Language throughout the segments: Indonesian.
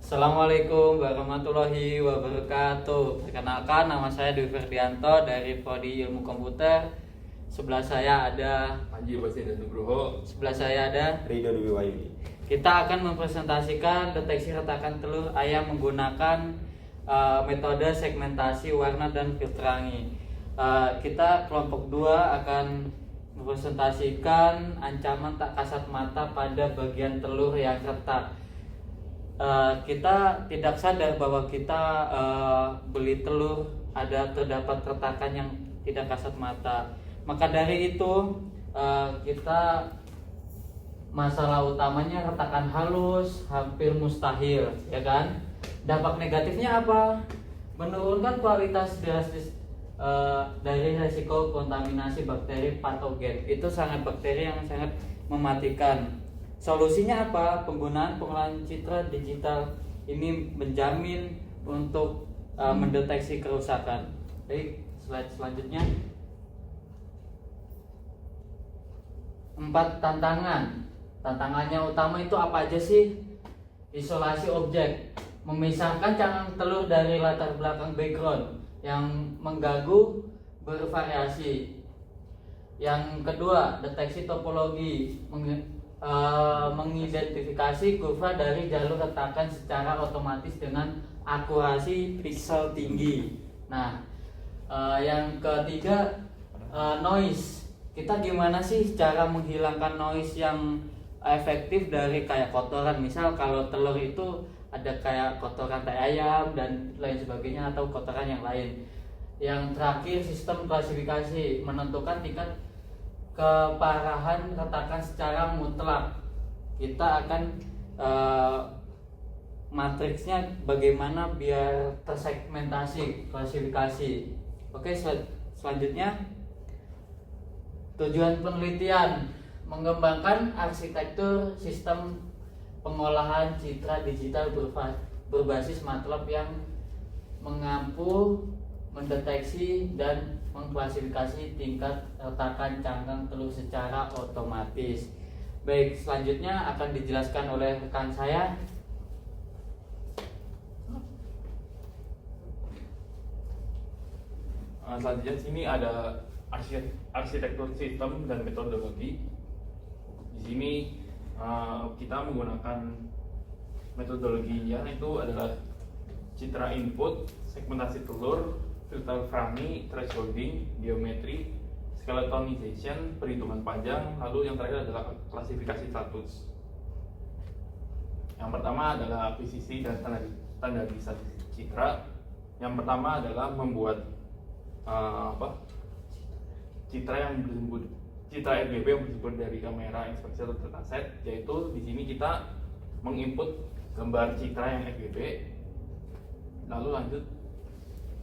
Assalamualaikum warahmatullahi wabarakatuh. Perkenalkan, nama saya Dwi Ferdianto dari Prodi Ilmu Komputer. Sebelah saya ada Panji Basin dan Nugroho. sebelah saya ada Rido Dwi Wahyudi. Kita akan mempresentasikan deteksi retakan telur ayam menggunakan metode segmentasi warna dan filterangi. Kita kelompok 2 akan mempresentasikan ancaman tak kasat mata pada bagian telur yang retak. Kita tidak sadar bahwa kita beli telur terdapat retakan yang tidak kasat mata. Maka dari itu kita masalah utamanya retakan halus hampir mustahil, ya kan? Dampak negatifnya apa? Menurunkan kualitas drastis dari resiko kontaminasi bakteri patogen. Itu sangat bakteri yang sangat mematikan. Solusinya apa? Penggunaan pengolahan citra digital ini menjamin untuk mendeteksi kerusakan. Baik, slide selanjutnya. 4 tantangan. Tantangannya utama itu apa aja sih? Isolasi objek, memisahkan cangkang telur dari latar belakang background yang mengganggu bervariasi. Yang kedua, deteksi topologi, mengidentifikasi kurva dari jalur retakan secara otomatis dengan akurasi piksel tinggi. Nah, yang ketiga, noise. Kita gimana sih cara menghilangkan noise yang efektif dari kayak kotoran? Misal kalau telur itu ada kayak kotoran tai ayam dan lain sebagainya, atau kotoran yang lain. Yang terakhir, sistem klasifikasi, menentukan tingkat keparahan retakan secara mutlak. Kita akan matriksnya bagaimana biar tersegmentasi, klasifikasi. Oke, selanjutnya tujuan penelitian, mengembangkan arsitektur sistem pengolahan citra digital berbasis MATLAB yang mengampu mendeteksi dan mengklasifikasi tingkat retakan cangkang telur secara otomatis. Baik, selanjutnya akan dijelaskan oleh rekan saya. Selanjutnya sini ada arsitektur sistem dan metodologi. Di sini kita menggunakan metodologinya itu adalah citra input, segmentasi telur, filter Frangi, thresholding, geometri, skeletonization, perhitungan panjang, lalu yang terakhir adalah klasifikasi status. Yang pertama adalah akuisisi dan standarisasi citra. Yang pertama adalah membuat citra RGB yang bersumber dari kamera inspeksi atau dataset, yaitu di sini kita menginput gambar citra yang RGB. Lalu lanjut,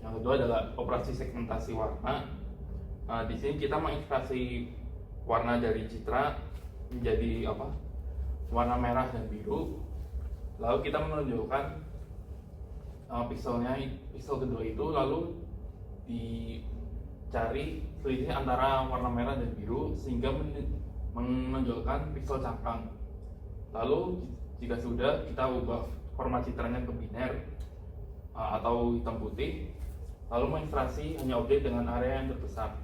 yang kedua adalah operasi segmentasi warna. Di sini kita mengekstraksi warna dari citra menjadi warna merah dan biru. Lalu kita menunjukkan pikselnya, piksel kedua itu lalu dicari selisih antara warna merah dan biru sehingga menonjolkan piksel cangkang. Lalu jika sudah, kita ubah format citranya ke biner atau hitam putih, lalu mengekstraksi hanya objek dengan area yang terbesar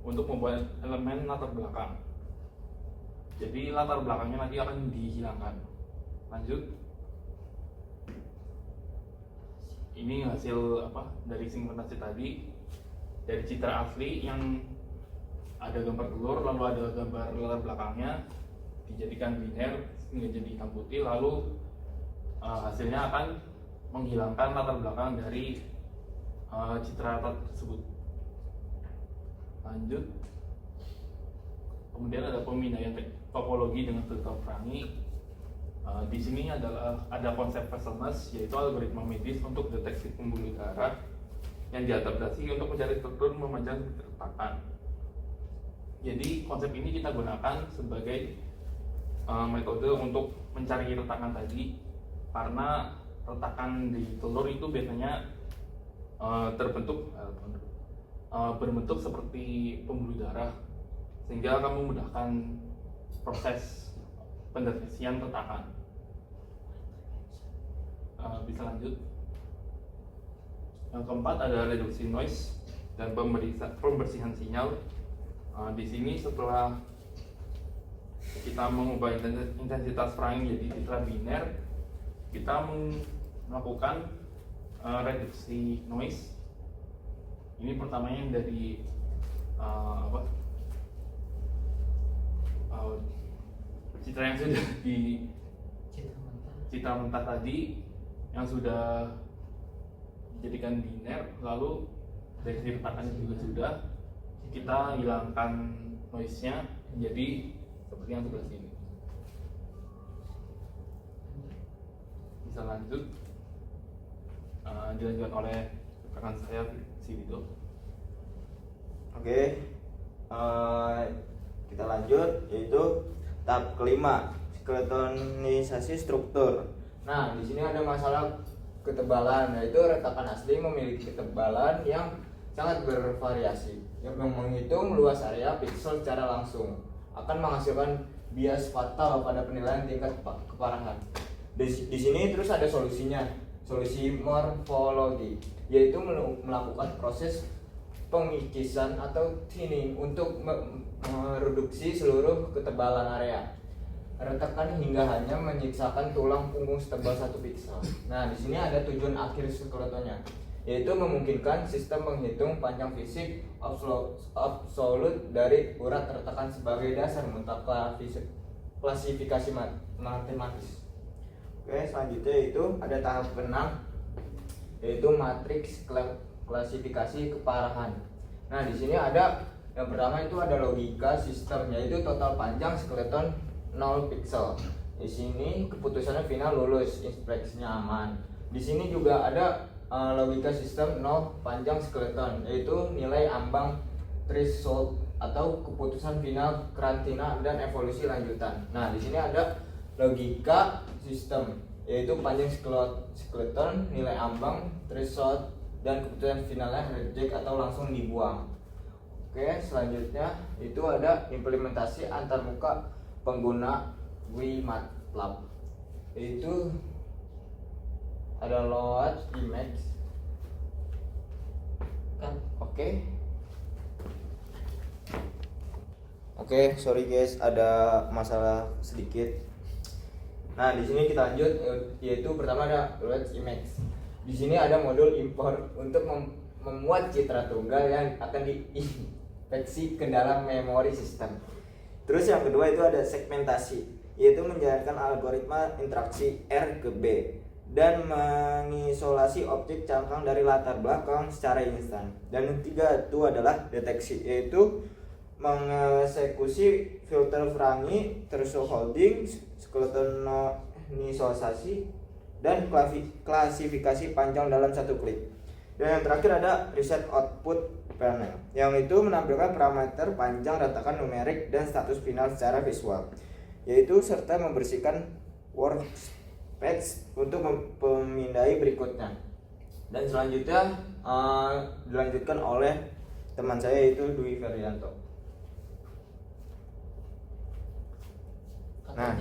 untuk membuat elemen latar belakang. Jadi latar belakangnya nanti akan dihilangkan. Lanjut. Ini hasil dari segmentasi tadi. Dari citra asli yang ada gambar telur, lalu ada gambar latar belakangnya, dijadikan biner sehingga jadi hitam putih, lalu hasilnya akan menghilangkan latar belakang dari citra tersebut. Lanjut. Kemudian ada pemindaian topologi dengan filter Frangi. Di sini ada konsep Vesselness, yaitu algoritma medis untuk deteksi pembuluh darah yang diadaptasi untuk mencari struktur memanjang retakan. Jadi konsep ini kita gunakan sebagai metode untuk mencari retakan tadi, karena retakan di telur itu biasanya berbentuk seperti pembuluh darah, sehingga akan memudahkan proses pendeteksian retakan. bisa lanjut. Yang keempat ada reduksi noise dan pembersihan sinyal. Di sini setelah kita mengubah intensitas framing jadi citra biner, kita melakukan reduksi noise. Ini pertamanya dari citra yang sudah di citra mentah tadi yang sudah dijadikan biner, lalu dari segi retakannya juga sudah kita hilangkan noise-nya jadi seperti yang sebelah sini. Bisa lanjut, dilanjutkan oleh rekan saya si Vito. Oke, kita lanjut, yaitu tahap kelima, skeletonisasi struktur. Nah, di sini ada masalah ketebalan, yaitu retakan asli memiliki ketebalan yang sangat bervariasi. Yang menghitung luas area piksel secara langsung akan menghasilkan bias fatal pada penilaian tingkat keparahan. Di sini terus ada solusinya, solusi morfologi, yaitu melakukan proses pengikisan atau thinning untuk mereduksi seluruh ketebalan area retakan hingga hanya menyisakan tulang punggung setebal 1 piksel. Nah, di sini ada tujuan akhir skeletonnya, yaitu memungkinkan sistem menghitung panjang fisik absolut dari urat retakan sebagai dasar untuk klasifikasi matematis. Oke, selanjutnya itu ada tahap ke-6, yaitu matriks klasifikasi keparahan. Nah, di sini ada yang pertama itu ada logika sistem, yaitu total panjang skeleton 0 piksel. Di sini keputusannya final lulus, inspeksinya aman. Di sini juga ada logika sistem 0 panjang skeleton, yaitu nilai ambang threshold atau keputusan final karantina dan evolusi lanjutan. Nah, di sini ada logika sistem, yaitu panjang skeleton, nilai ambang threshold dan keputusan finalnya reject atau langsung dibuang. Oke, selanjutnya itu ada implementasi antarmuka pengguna WMATLAB, yaitu ada load image kan. Oke, sorry guys, ada masalah sedikit. Nah, di sini kita lanjut, yaitu pertama ada load image. Di sini ada modul import untuk memuat citra tunggal yang akan diinspeksi ke dalam memori sistem. Terus yang kedua itu ada segmentasi, yaitu menjalankan algoritma interaksi R ke B dan mengisolasi objek cangkang dari latar belakang secara instan. Dan yang ketiga itu adalah deteksi, yaitu mengeksekusi filter Frangi, thresholding, skeletonisasi, dan klasifikasi panjang dalam satu klik. Dan yang terakhir ada reset output panel, yang itu menampilkan parameter panjang, retakan numerik, dan status final secara visual, yaitu serta membersihkan workspace untuk memindai berikutnya. Dan selanjutnya dilanjutkan oleh teman saya, yaitu Dwi Ferianto. Nah,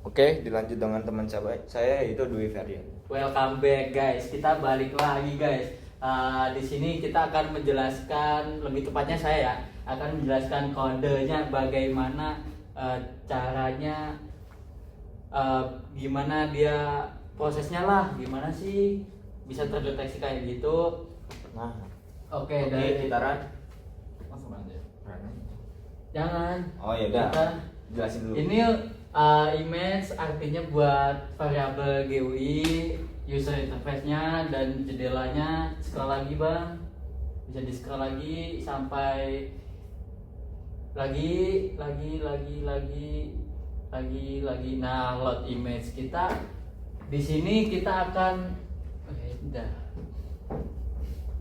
oke, dilanjut dengan teman saya yaitu Dwi Ferianto. Welcome back guys, kita balik lagi guys. Di sini kita akan menjelaskan, lebih tepatnya saya ya, akan menjelaskan kodenya, bagaimana caranya, gimana dia prosesnya lah, gimana sih bisa terdeteksi kayak gitu. Nah, Oke, dari gitaran. Langsung aja. Jangan. Oh ya udah, Kita jelasin dulu. ini image artinya buat variabel GUI, user interface-nya dan jendelanya. Scroll lagi bang, bisa di scroll lagi sampai lagi. Nah, load image kita di sini kita akan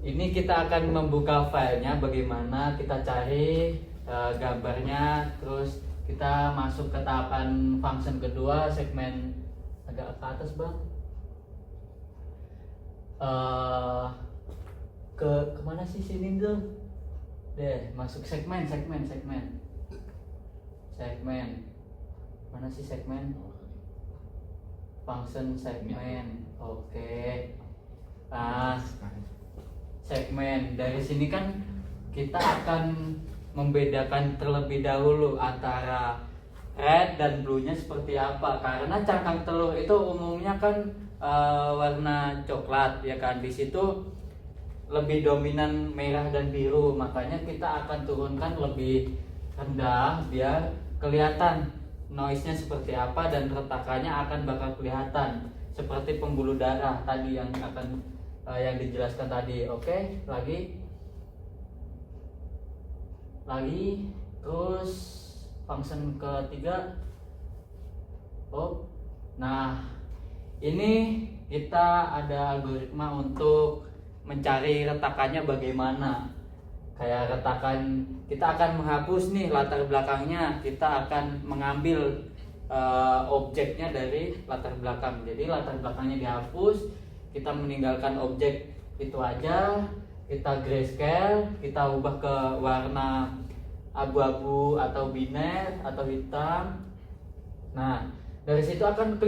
ini kita akan membuka filenya, bagaimana kita cari gambarnya, terus kita masuk ke tahapan function kedua, segmen agak ke atas bang, kemana sih sini tuh deh, masuk segmen mana sih segmen, function segmen. Oke. Nah, segmen dari sini kan kita akan membedakan terlebih dahulu antara red dan blue-nya seperti apa, karena cangkang telur itu umumnya kan warna coklat ya kan. Di situ lebih dominan merah dan biru, makanya kita akan turunkan lebih rendah biar kelihatan noise-nya seperti apa dan retakannya akan bakal kelihatan seperti pembuluh darah tadi yang akan yang dijelaskan tadi. Oke, lagi terus function ketiga. Nah ini kita ada algoritma untuk mencari retakannya bagaimana. Kayak retakan, kita akan menghapus nih latar belakangnya, kita akan mengambil objeknya dari latar belakang. Jadi latar belakangnya dihapus, kita meninggalkan objek itu aja, kita grayscale, kita ubah ke warna abu-abu atau biner atau hitam. Nah dari situ akan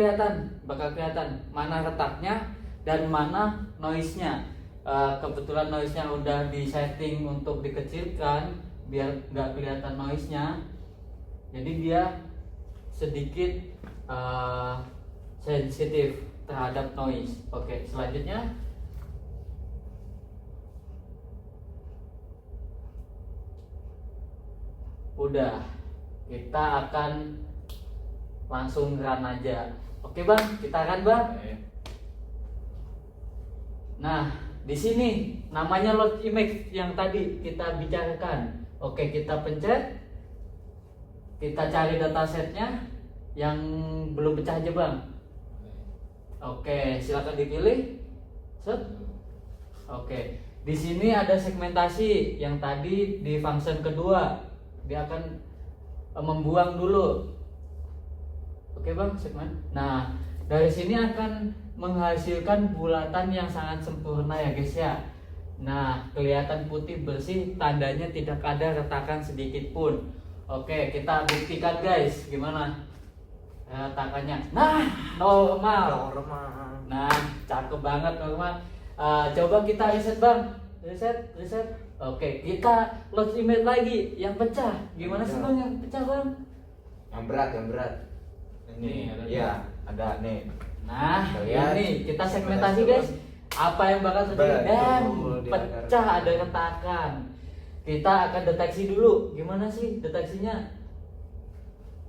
bakal kelihatan mana retaknya dan mana noise-nya. Kebetulan noise-nya udah disetting untuk dikecilkan biar nggak kelihatan noise-nya, jadi dia sedikit sensitif terhadap noise. Oke, selanjutnya udah, kita akan langsung run aja. Oke bang, kita run bang. Nah, di sini namanya load image yang tadi kita bicarakan. Oke, kita pencet, kita cari datasetnya yang belum pecah aja bang. Oke, silakan dipilih. Set. Oke, di sini ada segmentasi yang tadi di function kedua. Dia akan membuang dulu. Oke bang, segmen. Nah, dari sini akan menghasilkan bulatan yang sangat sempurna ya guys ya. Nah, kelihatan putih bersih, tandanya tidak ada retakan sedikit pun. Oke, kita buktikan guys, gimana retakannya. Nah, normal. Nah, cakep banget normal. Coba kita reset bang, reset. Oke, kita load image lagi yang pecah. Gimana sih bang yang pecah bang? Yang berat. Ini ada. Iya, ada nih. Nah, Lihat. ini kita segmentasi guys. Apa yang bakal terjadi? Dan pecah, ada retakan. Kita akan deteksi dulu. Gimana sih deteksinya?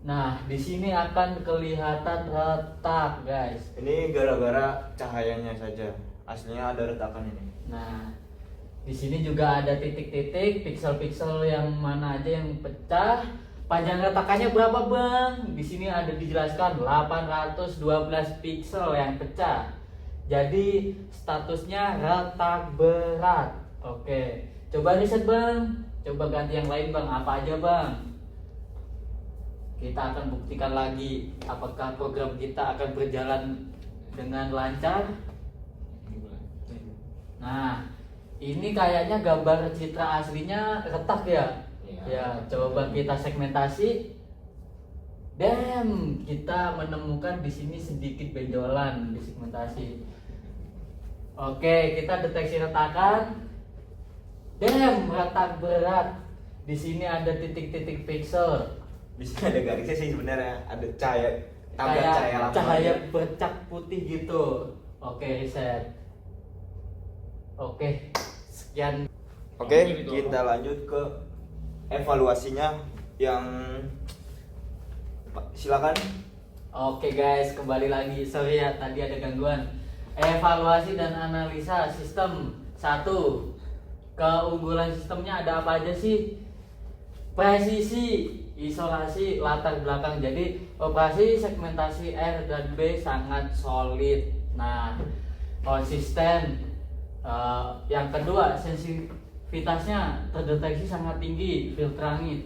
Nah, di sini akan kelihatan retak, guys. Ini gara-gara cahayanya saja. Aslinya ada retakan ini. Nah, di sini juga ada titik-titik, piksel-piksel yang mana aja yang pecah. Panjang retakannya berapa, Bang? Di sini ada dijelaskan 812 piksel yang pecah. Jadi statusnya retak berat. Oke, coba riset bang. Coba ganti yang lain bang. Apa aja bang? Kita akan buktikan lagi apakah program kita akan berjalan dengan lancar. Nah, ini kayaknya gambar citra aslinya retak ya. Ya, coba kita segmentasi. Dan kita menemukan di sini sedikit benjolan di segmentasi. Oke, kita deteksi retakan. Retak berat. Di sini ada titik-titik piksel. Di sini ada garisnya sih sebenarnya, ada cahaya, Kayak cahaya bercak putih gitu. Oke, reset. Oke, sekian. Oke, kita lanjut ke evaluasinya yang silakan. Oke guys, kembali lagi. Sorry ya, tadi ada gangguan. Evaluasi dan analisa sistem. 1. Keunggulan sistemnya ada apa aja sih? Presisi, isolasi, latar belakang. Jadi operasi segmentasi R dan B sangat solid. Nah, konsisten. Yang kedua, sensitivitasnya terdeteksi sangat tinggi, filterangi,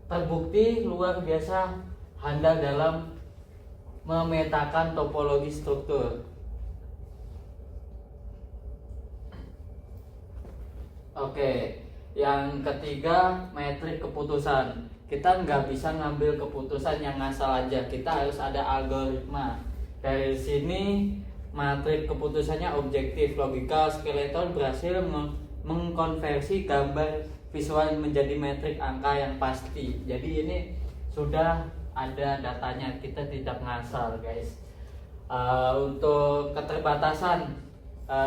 terbukti luar biasa handal dalam memetakan topologi struktur. Oke, yang ketiga, metrik keputusan. Kita nggak bisa ngambil keputusan yang ngasal aja. Kita harus ada algoritma. Dari sini matrik keputusannya objektif, logika skeleton berhasil mengkonversi gambar visual menjadi metrik angka yang pasti. Jadi ini sudah ada datanya, kita tidak ngasal guys. Untuk keterbatasan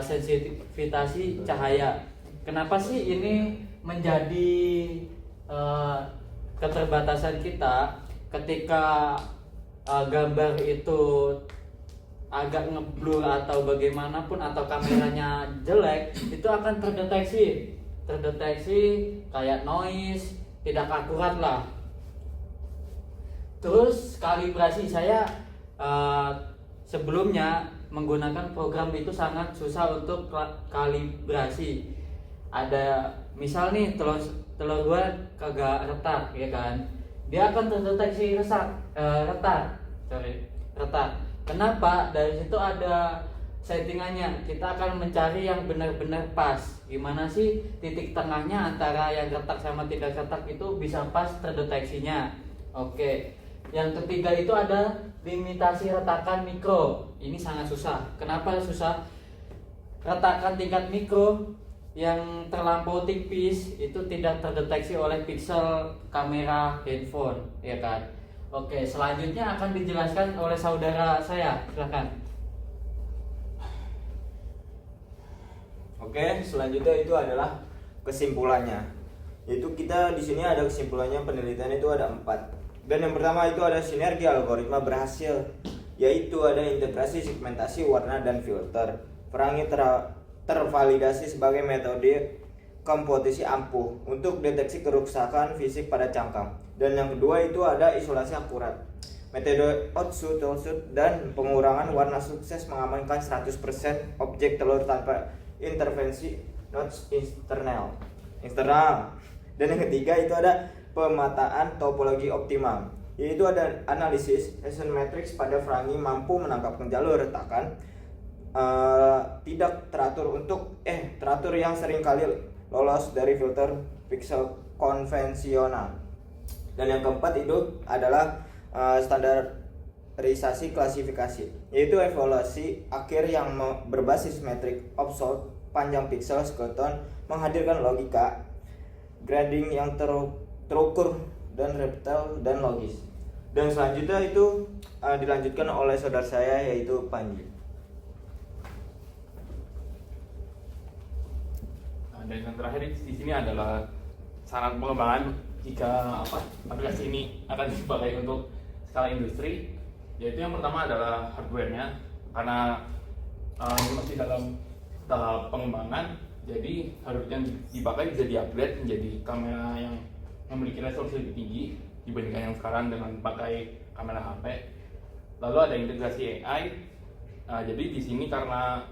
sensitivitas cahaya, kenapa sih ini menjadi keterbatasan kita? Ketika gambar itu agak ngeblur atau bagaimanapun atau kameranya jelek, itu akan terdeteksi kayak noise, tidak akurat lah. Terus kalibrasi saya sebelumnya menggunakan program itu sangat susah untuk kalibrasi. Ada misal nih telur gua kagak retak ya kan, dia akan terdeteksi retak. Kenapa? Dari situ ada settingannya. Kita akan mencari yang benar-benar pas. Gimana sih titik tengahnya antara yang retak sama tidak retak itu bisa pas terdeteksinya. Oke. Yang ketiga itu ada limitasi retakan mikro. Ini sangat susah. Kenapa susah? Retakan tingkat mikro yang terlampau tipis itu tidak terdeteksi oleh piksel kamera handphone, ya kan? Oke, selanjutnya akan dijelaskan oleh saudara saya. Silakan. Oke, selanjutnya itu adalah kesimpulannya. Yaitu kita di sini ada kesimpulannya, penelitian itu ada 4. Dan yang pertama itu ada sinergi algoritma berhasil, yaitu ada integrasi segmentasi warna dan filter. Perangi tervalidasi sebagai metode komposisi ampuh untuk deteksi kerusakan fisik pada cangkang. Dan yang kedua itu ada isolasi akurat. Metode outshoot dan pengurangan warna sukses mengamankan 100% objek telur tanpa intervensi nodes internal. Dan yang ketiga itu ada pemataan topologi optimal, yaitu ada analisis Hessian matrix pada Frangi mampu menangkap jalur retakan tidak teratur yang seringkali lolos dari filter pixel konvensional. Dan yang keempat itu adalah standarisasi klasifikasi, yaitu evaluasi akhir yang berbasis metrik absolute panjang pixel skeleton menghadirkan logika grading yang terukur dan reptil dan logis. Dan selanjutnya itu dilanjutkan oleh saudara saya yaitu Panji. Dan yang terakhir di sini adalah saran pengembangan jika aplikasi ini akan dipakai untuk skala industri. Yaitu yang pertama adalah hardware-nya, karena ini masih dalam tahap pengembangan, jadi hardware yang dipakai bisa di-upgrade menjadi kamera yang memiliki resolusi lebih tinggi dibandingkan yang sekarang dengan pakai kamera HP. Lalu ada integrasi AI. Jadi di sini karena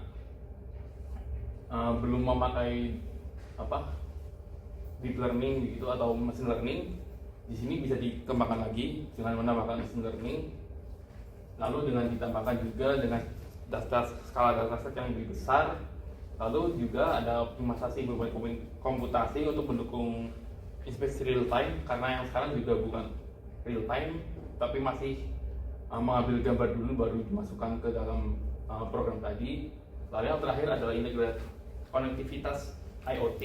belum memakai deep learning gitu atau machine learning, di sini bisa dikembangkan lagi dengan menambahkan machine learning. Lalu dengan ditambahkan juga dengan skala dataset yang lebih besar. Lalu juga ada optimalisasi beberapa komputasi untuk mendukung inspeksi real time, karena yang sekarang juga bukan real time tapi masih mengambil gambar dulu baru dimasukkan ke dalam program tadi. Lalu yang terakhir adalah integrasi konektivitas IoT,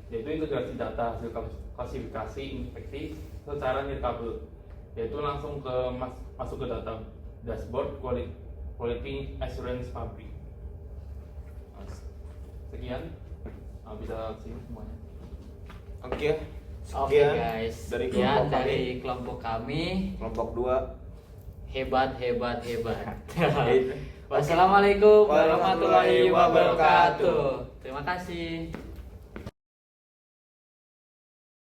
yaitu integrasi data hasil klasifikasi inspeksi secara nirkabel, yaitu langsung masuk ke data dashboard quality assurance pabrik. Sekian, bisa sini semuanya. Oke, Oke guys, dari sekian kelompok dari kelompok kami. Kelompok 2 Hebat. Wassalamualaikum warahmatullahi wabarakatuh. Terima kasih.